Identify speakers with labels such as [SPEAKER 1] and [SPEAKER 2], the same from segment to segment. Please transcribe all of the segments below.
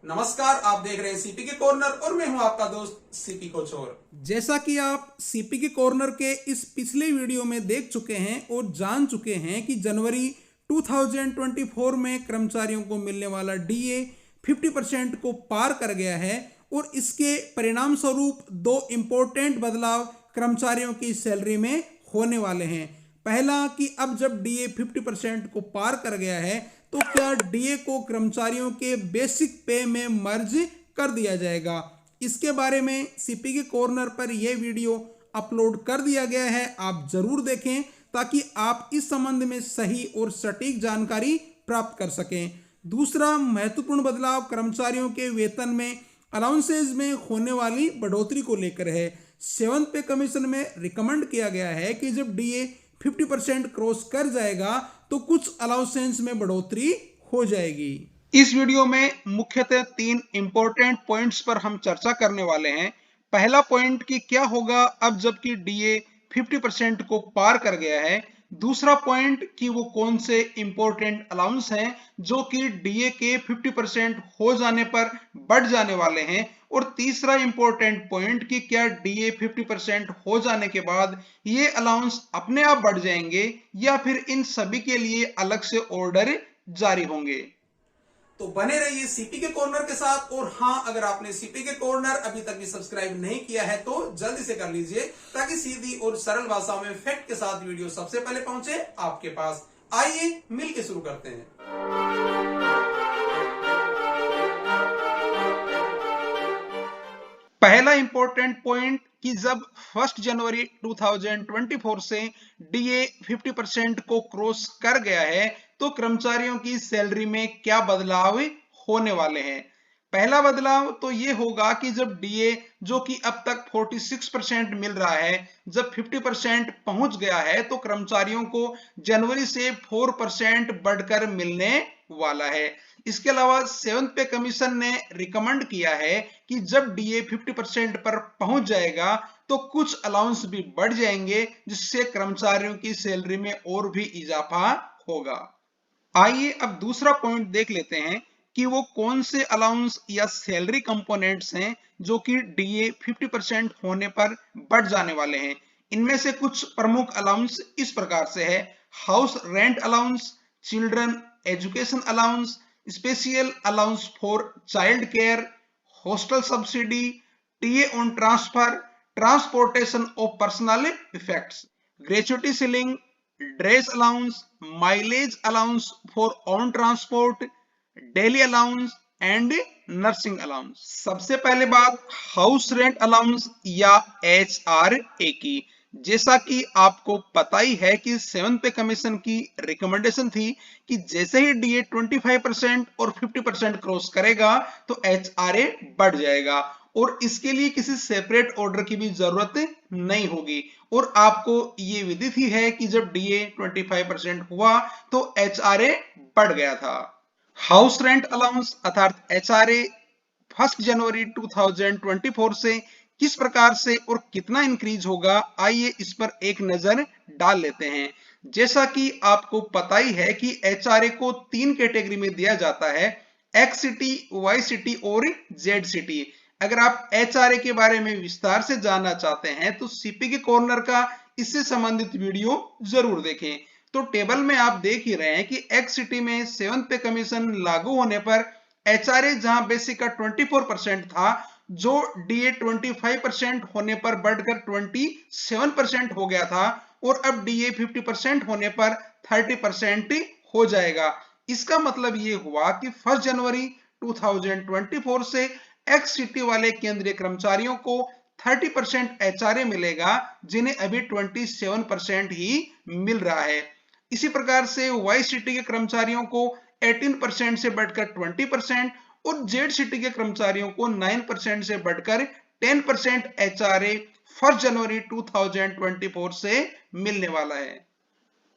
[SPEAKER 1] नमस्कार, आप देख रहे हैं सीपी के कॉर्नर और मैं हूं आपका दोस्त सीपी कोचोर। जैसा कि आप सीपी के कॉर्नर के इस पिछले वीडियो में देख चुके हैं और जान चुके हैं कि जनवरी 2024 में कर्मचारियों को मिलने वाला डीए 50% को पार कर गया है और इसके परिणाम स्वरूप दो इम्पोर्टेंट बदलाव कर्मचारियों की सैलरी में होने वाले हैं। पहला कि अब जब डीए 50% को पार कर गया है तो क्या डीए को कर्मचारियों के बेसिक पे में मर्ज कर दिया जाएगा। इसके बारे में सीपी के कॉर्नर पर यह वीडियो अपलोड कर दिया गया है, आप जरूर देखें ताकि आप इस संबंध में सही और सटीक जानकारी प्राप्त कर सकें। दूसरा महत्वपूर्ण बदलाव कर्मचारियों के वेतन में अलाउंसेज में होने वाली बढ़ोतरी को लेकर है। 7th पे कमीशन में रिकमेंड किया गया है कि जब डीए 50% क्रॉस कर जाएगा तो कुछ अलाउंसेस में बढ़ोतरी हो जाएगी। इस वीडियो में मुख्यतः 3 इंपॉर्टेंट पॉइंट्स पर हम चर्चा करने वाले हैं। पहला पॉइंट कि क्या होगा अब जबकि डीए 50% को पार कर गया है। दूसरा पॉइंट कि वो कौन से इंपॉर्टेंट अलाउंस हैं जो कि डीए के 50% हो जाने पर बढ़ जाने वाले हैं। और तीसरा इंपॉर्टेंट पॉइंट कि क्या डीए 50% हो जाने के बाद ये अलाउंस अपने आप बढ़ जाएंगे या फिर इन सभी के लिए अलग से ऑर्डर जारी होंगे। तो बने रहिए सीपी के कॉर्नर के साथ। और हाँ, अगर आपने सीपी के कॉर्नर अभी तक भी सब्सक्राइब नहीं किया है तो जल्दी से कर लीजिए ताकि सीधी और सरल भाषा में फैक्ट के साथ वीडियो सबसे पहले पहुंचे आपके पास। आइए मिलकर शुरू करते हैं। पहला इंपॉर्टेंट पॉइंट कि जब 1 जनवरी 2024 से डीए 50% को क्रॉस कर गया है तो कर्मचारियों की सैलरी में क्या बदलाव होने वाले हैं। पहला बदलाव तो ये होगा कि जब डीए जो कि अब तक 46% मिल रहा है जब 50% पहुंच गया है तो कर्मचारियों को जनवरी से 4% बढ़कर मिलने वाला है। इसके अलावा 7th पे कमीशन ने रिकमेंड किया है कि जब डीए 50% पर पहुंच जाएगा तो कुछ अलाउंस भी बढ़ जाएंगे जिससे कर्मचारियों की सैलरी में और भी इजाफा होगा। आइए अब दूसरा पॉइंट देख लेते हैं कि वो कौन से अलाउंस या सैलरी कंपोनेंट्स हैं जो कि डीए 50% होने पर बढ़ जाने वाले हैं। इनमें से कुछ प्रमुख अलाउंस इस प्रकार से है: house rent allowance, children education allowance, special allowance for child care, hostel subsidy, TA on transfer, transportation of personal effects, gratuity ceiling, dress allowance, mileage allowance for on transport, daily allowance and nursing allowance. सबसे पहले बात house rent allowance या HRA की। जैसा कि आपको पता ही है कि 7th पे कमीशन की रिकमेंडेशन थी कि जैसे ही डीए 25% और 50% क्रॉस करेगा तो HRA बढ़ जाएगा और इसके लिए किसी सेपरेट ऑर्डर की भी जरूरत नहीं होगी। और आपको ये विदित ही है कि जब डीए 25% हुआ तो HRA बढ़ गया था। हाउस रेंट अलाउंस अर्थात HRA 1 जनवरी 2024 से किस प्रकार से और कितना इंक्रीज होगा, आइए इस पर एक नजर डाल लेते हैं। जैसा कि आपको पता ही है कि HRA को 3 कैटेगरी में दिया जाता है: एक्स सिटी, वाई सिटी और जेड सिटी। अगर आप HRA के बारे में विस्तार से जानना चाहते हैं तो सीपी के कॉर्नर का इससे संबंधित वीडियो जरूर देखें। तो टेबल में आप देख ही रहे हैं कि एक्स सिटी में 7th पे कमीशन लागू होने पर HRA जहां बेसिक का 24% था जो डीए 25% होने पर बढ़कर 27% हो गया था और अब डीए 50% होने पर 30% हो जाएगा। इसका मतलब ये हुआ कि 1 जनवरी 2024 से एक्स सिटी वाले केंद्रीय कर्मचारियों को 30% HRA मिलेगा जिन्हें अभी 27% ही मिल रहा है। इसी प्रकार से वाई सिटी के कर्मचारियों को 18% से बढ़कर 20% और जेड सिटी के कर्मचारियों को 9% से बढ़कर 10% HRA 1 जनवरी 2024 से मिलने वाला है।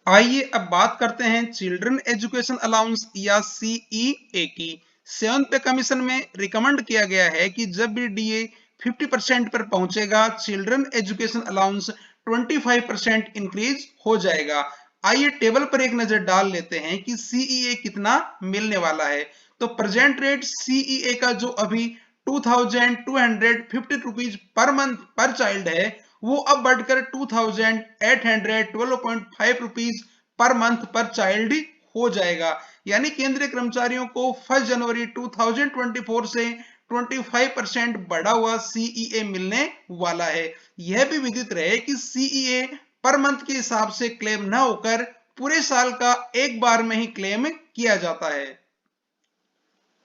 [SPEAKER 1] आइए अब बात करते हैं चिल्ड्रन एजुकेशन अलाउंस या CEA की। 7th पे कमीशन में रिकमेंड किया गया है कि जब भी डीए 50% पर पहुंचेगा चिल्ड्रन एजुकेशन अलाउंस 25% इंक्रीज हो जाएगा। आइए टेबल पर एक नजर डाल लेते हैं कि सीईए कितना मिलने वाला है। तो प्रेजेंट रेट सीईए का जो अभी 2250 रुपीज पर मंथ पर चाइल्ड है, वो अब बढ़कर 2812.5 रुपीज पर मंथ पर चाइल्ड हो जाएगा। यानी केंद्रीय कर्मचारियों को 1 जनवरी 2024 से 25% बढ़ा हुआ सीईए मिलने वाला है। यह भी विदित रहे कि सीईए पर मंथ के हिसाब से क्लेम न होकर पूरे साल का एक बार में ही क्लेम किया जाता है।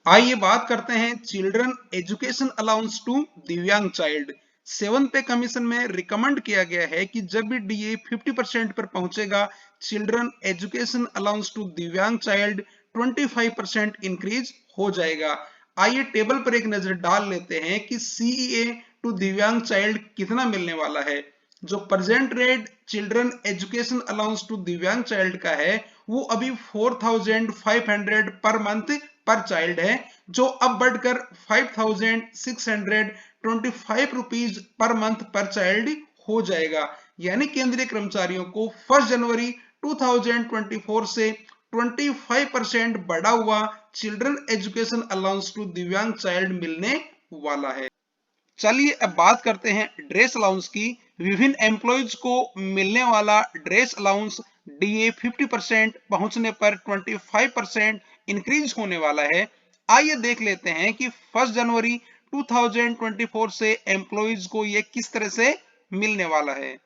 [SPEAKER 1] आइए बात करते हैं चिल्ड्रन एजुकेशन अलाउंस टू दिव्यांग चाइल्ड। 7th पे कमीशन में रिकमेंड किया गया है कि जब भी डीए 50% पर पहुंचेगा, चिल्ड्रन एजुकेशन अलाउंस टू दिव्यांग चाइल्ड 25% इंक्रीज हो जाएगा। आइए टेबल पर एक नजर डाल लेते हैं कि सीईए टू दिव्यांग चाइल्ड कितना मिलने वाला है। जो present rate children education allowance to दिव्यांग चाइल्ड का है, वो अभी 4500 पर मंथ पर चाइल्ड है, जो अब बढ़कर 5625 रुपीज पर मंथ पर चाइल्ड हो जाएगा। यानी केंद्रीय कर्मचारियों को 1 जनवरी 2024 से 25% बढ़ा हुआ चिल्ड्रन एजुकेशन अलाउंस टू दिव्यांग चाइल्ड मिलने वाला है। चलिए अब बात करते हैं ड्रेस अलाउंस की। विभिन्न एम्प्लॉइज को मिलने वाला ड्रेस अलाउंस डीए 50% पहुंचने पर 25% इंक्रीज होने वाला है। आइए देख लेते हैं कि 1 जनवरी 2024 से एम्प्लॉइज को यह किस तरह से मिलने वाला है।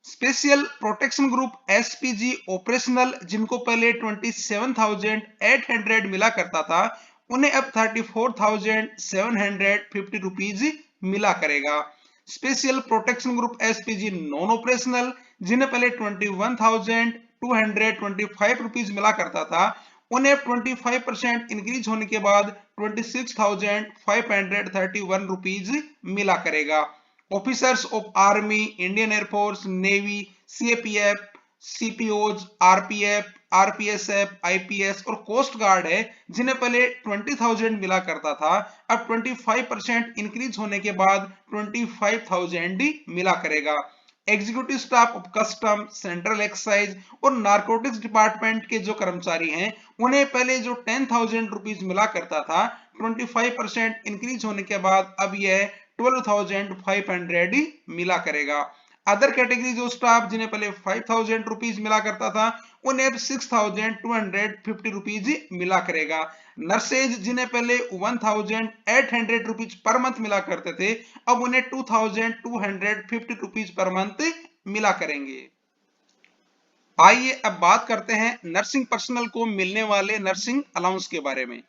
[SPEAKER 1] Special protection group SPG operational, जिनको पहले 27,800 मिला करता था, उन्हें अब 34,750 रुपीज मिला करेगा। Special protection group SPG non operational, जिन्हें पहले 21,225 रुपीज मिला करता था, उन्हें 25% इंक्रीज होने के बाद 26,531 रुपीज मिला करेगा। Officers of army, Indian air force, navy, CAPF, CPOs, RPF, RPSF, IPS और कोस्ट गार्ड है, जिन्हें पहले 20,000 मिला करता था, अब 25% इंक्रीज होने के बाद 25,000 मिला करेगा। Executive staff of custom, central excise और नारकोटिक्स डिपार्टमेंट के जो कर्मचारी हैं, उन्हें पहले जो 10,000 रुपीज मिला करता था, 25% इंक्रीज होने के बाद अब यह 12,500 मिला करेगा। अदर कैटेगरी जो स्टाफ, जिन्हें पहले 5,000 रुपीज मिला करता था, उन्हें अब 6,250 रुपीज मिला करेगा। नर्सेज, जिन्हें पहले 1,800 रुपीज पर मंथ मिला करते थे, अब उन्हें 2,250 रुपीज पर मंथ मिला करेंगे। आइए अब बात करते हैं नर्सिंग पर्सनल को मिलने वाले नर्सिंग अलाउंस के बारे में।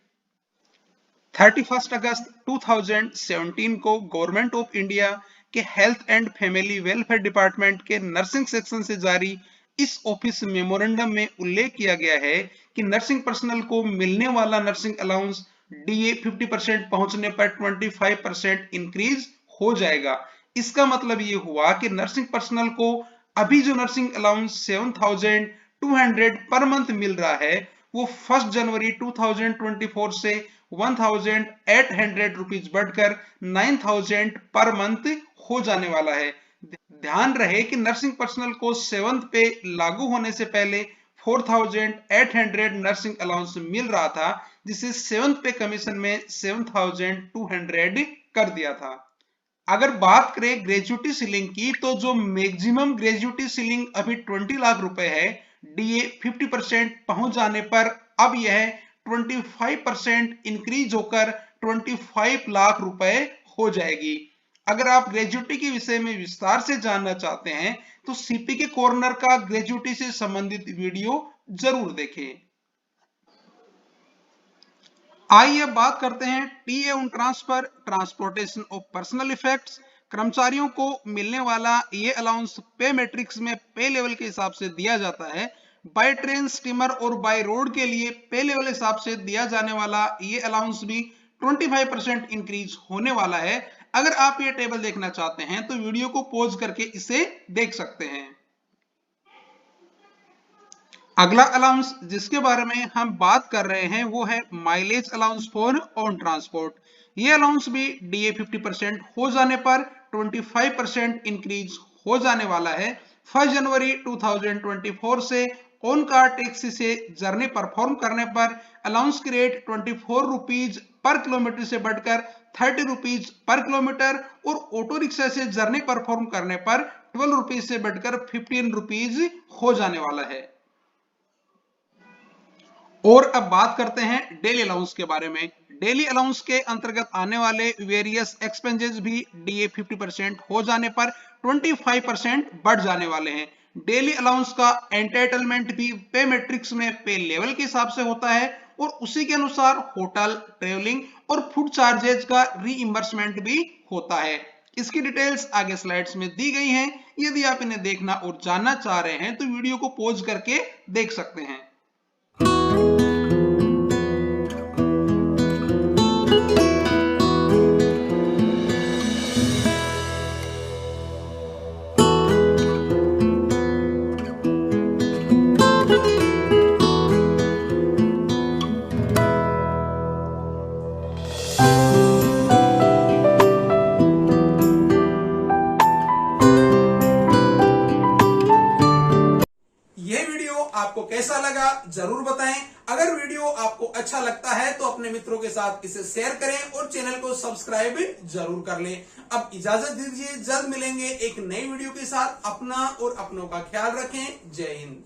[SPEAKER 1] 31 अगस्त 2017 को गवर्नमेंट ऑफ इंडिया के health and family welfare department के नर्सिंग सेक्शन से जारी इस ऑफिस मेमोरेंडम में उल्लेख किया गया है कि नर्सिंग पर्सनल को मिलने वाला नर्सिंग अलाउंस डीए 50% पहुंचने पर 25% इंक्रीज हो जाएगा। इसका मतलब ये हुआ कि नर्सिंग पर्सनल को अभी जो नर्सिंग अलाउंस 7,200 पर मंथ मिल रहा है, वो 1 जनवरी 2024 से 1,800 रुपीज बढ़कर 9,000 पर मंथ हो जाने वाला है। ध्यान रहे कि नर्सिंग पर्सनल को 7th पे लागू होने से पहले 4,800 नर्सिंग अलाउंस मिल रहा था, जिसे 7th पे कमीशन में 7,200 कर दिया था। अगर बात करें ग्रेजुएटी सीलिंग की, तो जो मैक्सिमम ग्रेजुएटी सीलिंग अभी 20 लाख रुपए है, डीए 50% पहुंच जाने पर अब यह 25% इंक्रीज होकर 25 लाख रुपए हो जाएगी। अगर आप ग्रेजुएटी के विषय में विस्तार से जानना चाहते हैं, तो सीपीके कॉर्नर का ग्रेजुएटी से संबंधित वीडियो जरूर देखें। आइए बात करते हैं TA on transfer, transportation of personal effects. कर्मचारियों को मिलने वाला ये अलाउंस पे मैट्रिक्स में पे लेवल के हिसाब से दिया जाता है। बाय ट्रेन, स्टीमर और बाय रोड के लिए पे लेवल हिसाब से दिया जाने वाला ये अलाउंस भी 25% इंक्रीज होने वाला है। अगर आप ये टेबल देखना चाहते हैं तो वीडियो को पॉज करके इसे देख सकते हैं। अगला अलाउंस जिसके बारे में हम बात कर रहे हैं वो है mileage allowance for on transport. ये अलाउंस भी डीए 50% हो जाने पर 25% इंक्रीज हो जाने वाला है। 1 जनवरी 2024 से ऑन कार टैक्सी से जर्नी परफॉर्म करने पर अलाउंस की रेट 24 रुपीज पर किलोमीटर से बढ़कर 30 रुपीज पर किलोमीटर और ऑटो रिक्शा से जर्नी परफॉर्म करने पर 12 रुपीज से बढ़कर 15 रुपीज हो जाने वाला है। और अब बात करते हैं डेली अलाउंस के बारे में। डेली अलाउंस के अंतर्गत आने वाले वेरियस एक्सपेंसेस भी डीए 50% हो जाने पर 25% बढ़ जाने वाले हैं। डेली अलाउंस का एंटाइटलमेंट भी पे मैट्रिक्स में पे लेवल के हिसाब से होता है और उसी के अनुसार होटल, ट्रेवलिंग और फूड चार्जेज का रीइंबर्समेंट भी होता है। इसकी डिटेल्स आगे स्लाइड्स में दी गई हैं। यदि आप इन्हें देखना और जानना चाह रहे हैं तो वीडियो को पॉज करके देख सकते हैं। आपको कैसा लगा जरूर बताएं। अगर वीडियो आपको अच्छा लगता है तो अपने मित्रों के साथ इसे शेयर करें और चैनल को सब्सक्राइब जरूर कर लें। अब इजाजत दीजिए, जल्द मिलेंगे एक नई वीडियो के साथ। अपना और अपनों का ख्याल रखें। जय हिंद।